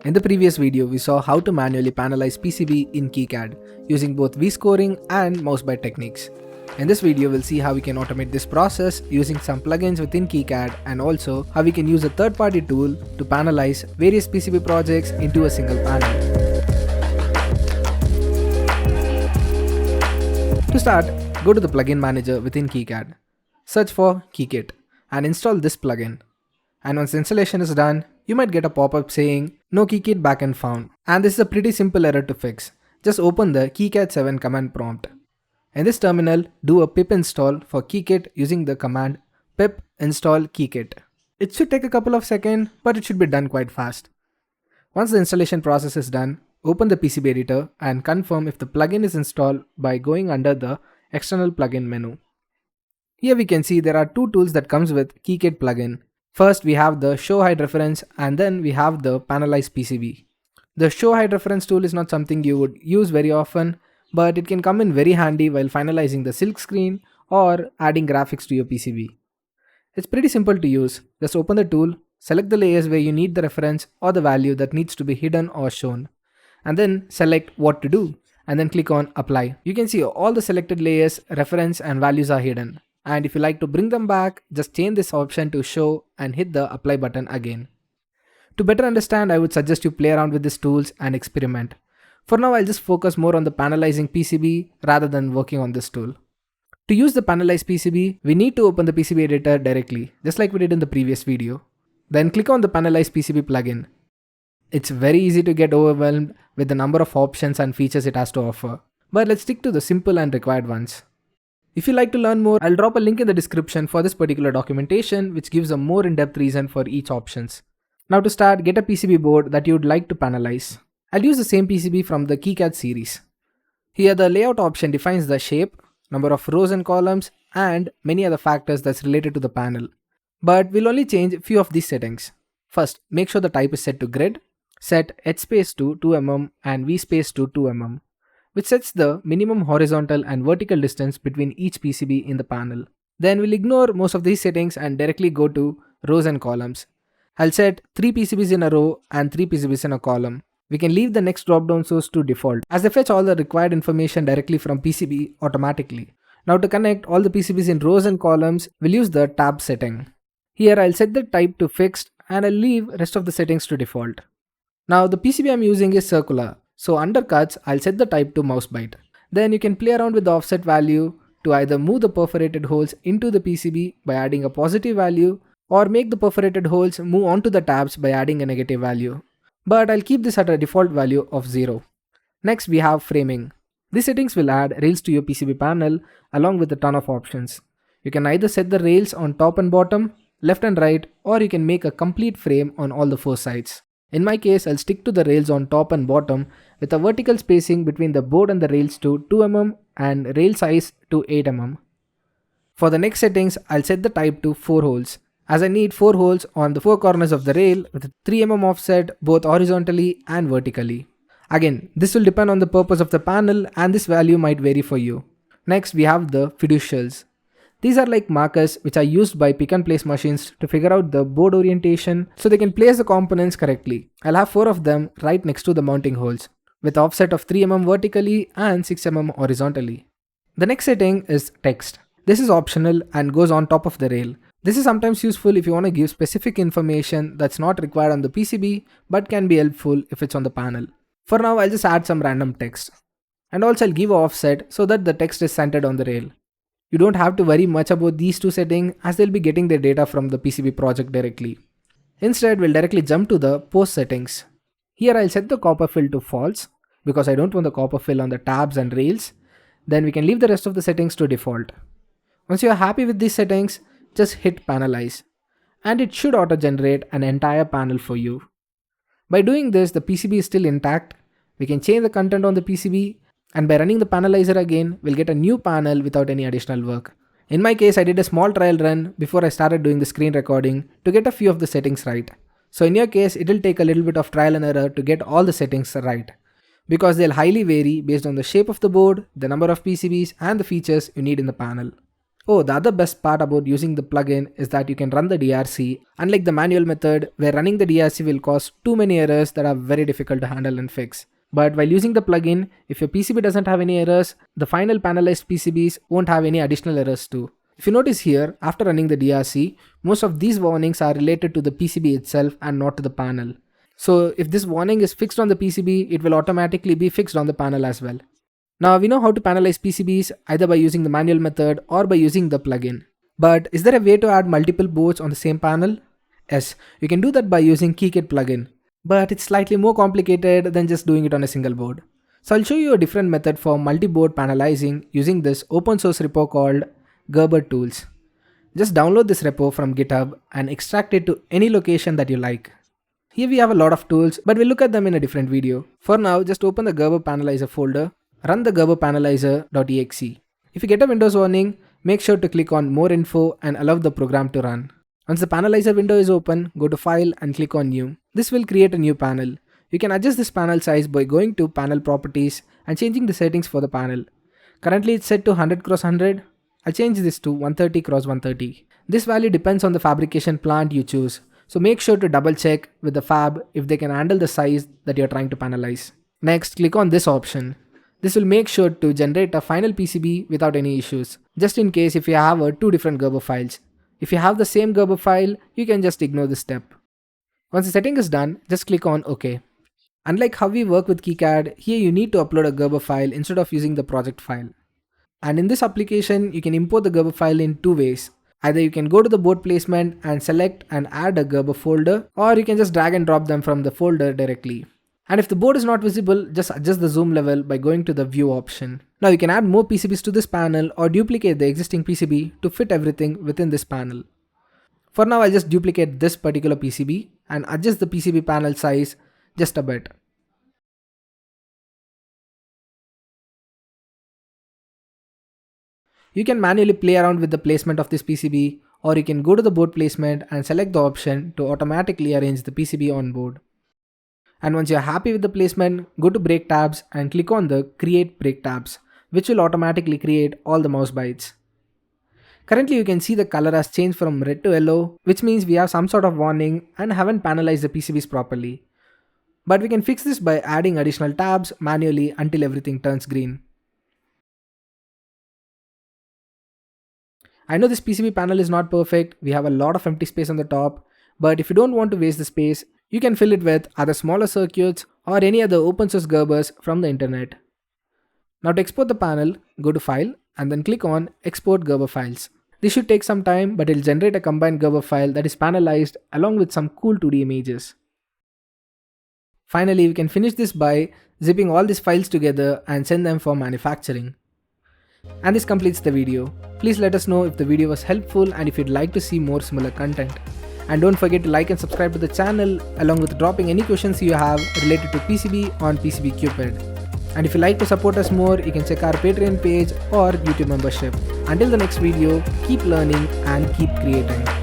In the previous video, we saw how to manually panelize PCB in Kicad using both V-scoring and mouse by techniques. In this video, we'll see how we can automate this process using some plugins within Kicad and also how we can use a third-party tool to panelize various PCB projects into a single panel. To start, go to the plugin manager within Kicad. Search for Kikit and install this plugin. And once the installation is done, you might get a pop-up saying no Kikit backend found, and this is a pretty simple error to fix. Just open the Kicad 7 command prompt. In this terminal, do a pip install for Kikit using the command pip install Kikit. It should take a couple of seconds, but it should be done quite fast. Once the installation process is done, open the PCB editor and confirm if the plugin is installed by going under the external plugin menu. Here we can see there are two tools that comes with Kikit plugin. First, we have the show hide reference and then we have the panelize PCB. The show hide reference tool is not something you would use very often, but it can come in very handy while finalizing the silk screen or adding graphics to your PCB. It's pretty simple to use. Just open the tool, select the layers where you need the reference or the value that needs to be hidden or shown, and then select what to do and then click on apply. You can see all the selected layers, reference and values are hidden. And if you like to bring them back, just change this option to show and hit the apply button again. To better understand, I would suggest you play around with these tools and experiment. For now, I'll just focus more on the panelizing PCB rather than working on this tool. To use the panelize PCB, we need to open the PCB editor directly, just like we did in the previous video. Then click on the panelize PCB plugin. It's very easy to get overwhelmed with the number of options and features it has to offer. But let's stick to the simple and required ones. If you like to learn more, I'll drop a link in the description for this particular documentation which gives a more in-depth reason for each options. Now to start, get a PCB board that you would like to panelize. I'll use the same PCB from the Kicad series. Here the layout option defines the shape, number of rows and columns and many other factors that's related to the panel. But we'll only change a few of these settings. First, make sure the type is set to grid, set H space to 2mm and V space to 2mm. Which sets the minimum horizontal and vertical distance between each PCB in the panel. Then we'll ignore most of these settings and directly go to rows and columns. I'll set 3 PCBs in a row and 3 PCBs in a column. We can leave the next drop-down source to default as they fetch all the required information directly from PCB automatically. Now to connect all the PCBs in rows and columns, we'll use the tab setting. Here I'll set the type to fixed and I'll leave rest of the settings to default. Now the PCB I'm using is circular. So under cuts, I'll set the type to mouse bite. Then you can play around with the offset value to either move the perforated holes into the PCB by adding a positive value or make the perforated holes move onto the tabs by adding a negative value. But I'll keep this at a default value of 0. Next we have framing. These settings will add rails to your PCB panel along with a ton of options. You can either set the rails on top and bottom, left and right, or you can make a complete frame on all the 4 sides. In my case, I'll stick to the rails on top and bottom with a vertical spacing between the board and the rails to 2mm and rail size to 8mm. For the next settings, I'll set the type to 4 holes as I need 4 holes on the 4 corners of the rail with a 3mm offset both horizontally and vertically. Again, this will depend on the purpose of the panel and this value might vary for you. Next, we have the fiducials. These are like markers which are used by pick and place machines to figure out the board orientation so they can place the components correctly. I'll have 4 of them right next to the mounting holes with offset of 3mm vertically and 6mm horizontally. The next setting is text. This is optional and goes on top of the rail. This is sometimes useful if you want to give specific information that's not required on the PCB but can be helpful if it's on the panel. For now, I'll just add some random text. And also I'll give an offset so that the text is centered on the rail. You don't have to worry much about these 2 settings as they'll be getting their data from the PCB project directly. Instead, we'll directly jump to the post settings. Here I'll set the copper fill to false because I don't want the copper fill on the tabs and rails. Then we can leave the rest of the settings to default. Once you are happy with these settings, just hit panelize and it should auto-generate an entire panel for you. By doing this, the PCB is still intact. We can change the content on the PCB. And by running the panelizer again, we'll get a new panel without any additional work. In my case, I did a small trial run before I started doing the screen recording to get a few of the settings right. So in your case, it'll take a little bit of trial and error to get all the settings right. Because they'll highly vary based on the shape of the board, the number of PCBs and the features you need in the panel. Oh, the other best part about using the plugin is that you can run the DRC, unlike the manual method where running the DRC will cause too many errors that are very difficult to handle and fix. But while using the plugin, if your PCB doesn't have any errors, the final panelized PCBs won't have any additional errors too. If you notice here, after running the DRC, most of these warnings are related to the PCB itself and not to the panel. So if this warning is fixed on the PCB, it will automatically be fixed on the panel as well. Now we know how to panelize PCBs either by using the manual method or by using the plugin. But is there a way to add multiple boards on the same panel? Yes, you can do that by using Kikit plugin. But it's slightly more complicated than just doing it on a single board. So I'll show you a different method for multi-board panelizing using this open source repo called Gerber Tools. Just download this repo from GitHub and extract it to any location that you like. Here we have a lot of tools, but we'll look at them in a different video. For now, just open the Gerber Panelizer folder, run the Gerber Panelizer.exe. If you get a Windows warning, make sure to click on More Info and allow the program to run. Once the Panelizer window is open, go to File and click on New. This will create a new panel. You can adjust this panel size by going to Panel Properties and changing the settings for the panel. Currently it's set to 100x100. I'll change this to 130x130. This value depends on the fabrication plant you choose. So make sure to double check with the fab if they can handle the size that you're trying to panelize. Next, click on this option. This will make sure to generate a final PCB without any issues, just in case if you have two different Gerber files. If you have the same Gerber file, you can just ignore this step. Once the setting is done, just click on OK. Unlike how we work with Kicad, here you need to upload a Gerber file instead of using the project file. And in this application, you can import the Gerber file in two ways. Either you can go to the board placement and select and add a Gerber folder, or you can just drag and drop them from the folder directly. And if the board is not visible, just adjust the zoom level by going to the view option. Now you can add more PCBs to this panel or duplicate the existing PCB to fit everything within this panel. For now, I'll just duplicate this particular PCB and adjust the PCB panel size just a bit. You can manually play around with the placement of this PCB, or you can go to the board placement and select the option to automatically arrange the PCB on board. And once you're happy with the placement, go to Break Tabs and click on the Create Break Tabs, which will automatically create all the mouse bytes. Currently you can see the color has changed from red to yellow, which means we have some sort of warning and haven't panelized the PCBs properly. But we can fix this by adding additional tabs manually until everything turns green. I know this PCB panel is not perfect, we have a lot of empty space on the top, but if you don't want to waste the space, you can fill it with other smaller circuits or any other open source Gerbers from the internet. Now to export the panel, go to File and then click on Export Gerber Files. This should take some time, but it will generate a combined Gerber file that is panelized along with some cool 2D images. Finally, we can finish this by zipping all these files together and send them for manufacturing. And this completes the video. Please let us know if the video was helpful and if you'd like to see more similar content. And don't forget to like and subscribe to the channel along with dropping any questions you have related to PCB on PCB Cupid. And if you'd like to support us more, you can check our Patreon page or YouTube membership. Until the next video, keep learning and keep creating.